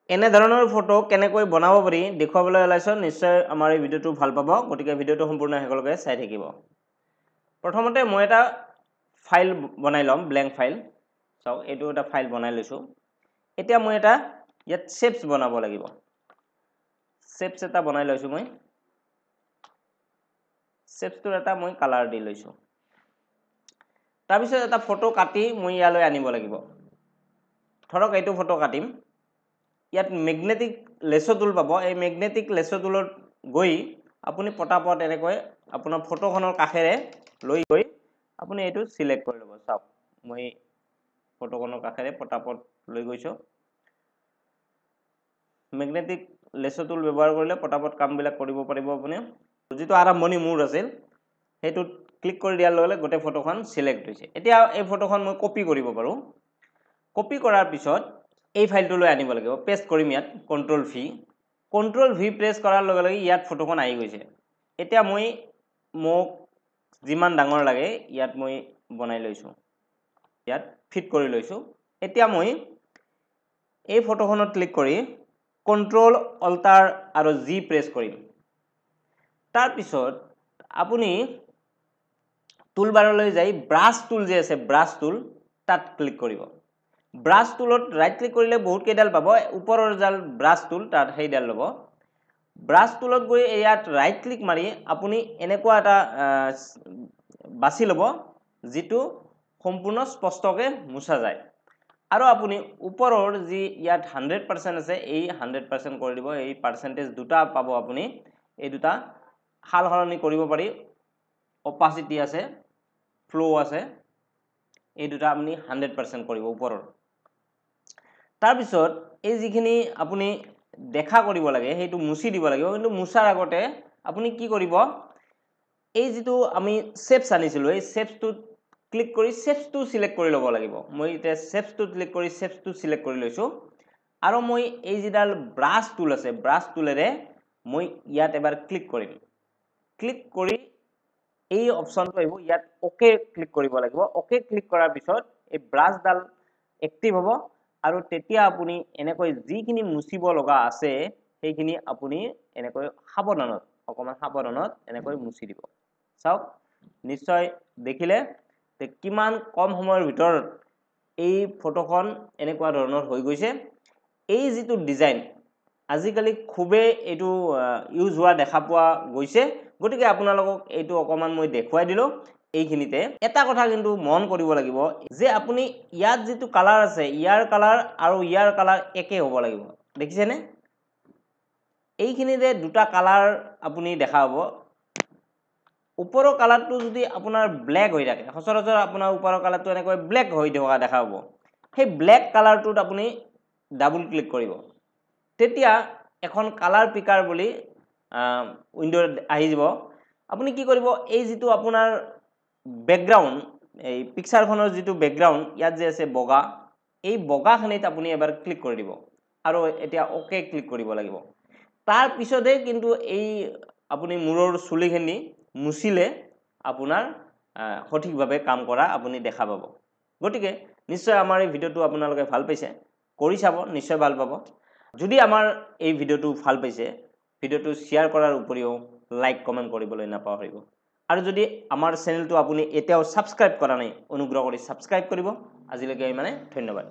এনে ধৰণৰ ফটো কেনেকৈ বনাব পাৰি দেখুৱাবলৈ ওলাইছো নিশ্চয় আমাৰ এই ভিডিঅ'টো ভাল পাব গতিকে ভিডিঅ'টো সম্পূৰ্ণ শেষলৈকে চাই থাকিব প্ৰথমতে মই এটা ফাইল বনাই লম ব্ল্যাঙ্ক ফাইল চাও এটো এটা ফাইল বনাই লৈছো এতিয়া মই এটা ইয়াত শেপস বনাব লাগিব শেপস এটা বনাই লৈছো মই শেপসটোৰ এটা মই কালাৰ দি লৈছো তাৰ পিছত এটা ফটো কাটি মই ইয়ালৈ আনিব লাগিব ধৰক এইটো ফটো কাটিম ইয়াত ম্যাগনেটিক লেসো টুল পাব এই ম্যাগনেটিক লেসো টুলত গৈ আপুনি পটাপট এনেকৈ আপোনাৰ ফটোখনৰ কাখেৰে লৈ গৈ আপুনি এটো সিলেক্ট কৰি লব চাওক মই ফটোখনৰ কাখেৰে পটাপট লৈ গৈছো ম্যাগনেটিক লেসো টুল ব্যৱহাৰ কৰিলে পটাপট কামবিলাক কৰিব পাৰিব আপুনি যেটো আৰম্ভণি মূৰ আছিল হেতু ক্লিক কৰি দিয়াৰ লগে গোটে ফটোখন সিলেক্ট হৈছে এতিয়া এই ফটোখন মই কপি কৰিব পাৰো কপি কৰাৰ পিছত এই ফাইলটো লৈ আনিব লাগিব পেস্ট কৰিম ইয়াত কন্ট্ৰোল ভি প্ৰেছ কৰাৰ লগে লগে ইয়াত ফটোখন আহি গৈছে এতিয়া মই মোক যিমান ডাঙৰ লাগে ইয়াত মই বনাই লৈছো ইয়াত ফিট কৰি লৈছো এতিয়া মই এই ফটোখনত ক্লিক কৰি কন্ট্ৰোল অল্টাৰ আৰু জি প্ৰেছ কৰিম তাৰ পিছত আপুনি টুলবাৰলৈ যাই ব্ৰাছ টুল যে আছে ব্ৰাছ টুল তাত ক্লিক কৰিব ব্ৰাছ টুলত ৰাইট ক্লিক কৰিলে বহুত কেইডাল পাব ওপৰৰ জাল ব্ৰাছ টুল তাত হেইডাল লব ব্ৰাছ টুলত গৈ ইয়াত ৰাইট ক্লিক মাৰি আপুনি এনেকুৱা এটা বাছি লব যেটো সম্পূৰ্ণ স্পষ্টকে মুছা যায় আৰু আপুনি ওপৰৰ যি ইয়াত 100% আছে এই 100% কৰি দিব এই পাৰ্সেন্টেজ দুটা পাব আপুনি এই দুটা হাল হলনি কৰিব পাৰি অপাসিটি আছে ফ্লো আছে এই দুটা আপুনি 100% কৰিব ওপৰৰ তাৰ পিছত এই যিখিনি আপুনি দেখা কৰিব লাগে হেতু মুছি দিব লাগিব কিন্তু মুছাৰ আগতে আপুনি কি কৰিব এই যেটো আমি শেপস আনিছিলো এই শেপসটো ক্লিক কৰি শেপসটো সিলেক্ট কৰি লব লাগিব মই এটা শেপসটো ক্লিক কৰি শেপসটো সিলেক্ট কৰি লৈছো আৰু মই এই যিডাল ব্ৰাছ টুল আছে ব্ৰাছ টুলেৰে মই ইয়াত এবাৰ ক্লিক কৰিম ক্লিক কৰি এই অপশনটো আহিব ইয়াত ওকে ক্লিক কৰিব লাগিব ওকে ক্লিক কৰাৰ পিছত এই ব্ৰাছডাল এক্টিভ হ'ব আৰু তেতিয়া আপুনি এনেকৈ যিখিনি মুছিব লগা আছে সেইখিনি আপুনি এনেকৈ সাৱধানত অকমান সাৱধানত এনেকৈ মুছি দিব চাওক নিশ্চয় দেখিলে তে কিমান কম সময়ৰ ভিতৰত এই ফটোখন এনেকুৱা ধৰণৰ হৈ গৈছে এই যেটো ডিজাইন আজিকালি খুবে এটো ইউজ হোৱা দেখা পোৱা গৈছে গতিকে আপোনালোকক এটো অকমান মই দেখুৱাই দিলো এইখিনিতে এটা কথা কিন্তু মন কৰিব লাগিব যে আপুনি ইয়াত যেটো কালাৰ আছে ইয়াৰ কালাৰ আৰু ইয়াৰ কালাৰ একে হ'ব লাগিব দেখিছেনে এইখিনিতে দুটা কালাৰ আপুনি দেখা হ'ব ওপৰৰ কালাৰটো যদি আপোনাৰ ব্ল্যাক হৈ থাকে সচৰাচৰ আপোনাৰ ওপৰৰ কালাৰটো এনেকৈ ব্ল্যাক হৈ থকা দেখা হ'ব সেই ব্ল্যাক কালাৰটোত আপুনি ডাবল ক্লিক কৰিব তেতিয়া এখন কালাৰ পিকাৰ বুলি উইন্ডোত আহি যাব আপুনি কি কৰিব এই যেটো আপোনাৰ ব্যাকগ্ৰাউন্ড এই পিকচাৰখনৰ যেটো ব্যাকগ্ৰাউন্ড ইয়াত যে আছে বগা এই বগাখিনিত আপুনি এবাৰ ক্লিক কৰি দিব আৰু এতিয়া ওকে ক্লিক কৰিব লাগিব তাৰ পিছতে কিন্তু এই আপুনি মূৰৰ চুলিখিনি মুছিলে আপোনাৰ সঠিকভাৱে কাম কৰা আপুনি দেখা পাব গতিকে নিশ্চয় আমাৰ এই ভিডিওটো আপোনালোকে ভাল পাইছে কৰি চাব নিশ্চয় ভাল পাব যদি আমাৰ এই ভিডিওটো ভাল পাইছে ভিডিওটো শেয়াৰ কৰাৰ উপৰিও লাইক কমেন্ট কৰিবলৈ নাপাহৰিব আৰু যদি আমাৰ চেনেলটো আপুনি এতিয়াও সাবস্ক্ৰাইব কৰা নাই অনুগ্ৰহ কৰি সাবস্ক্ৰাইব কৰিব আজিলৈকে মানে ধন্যবাদ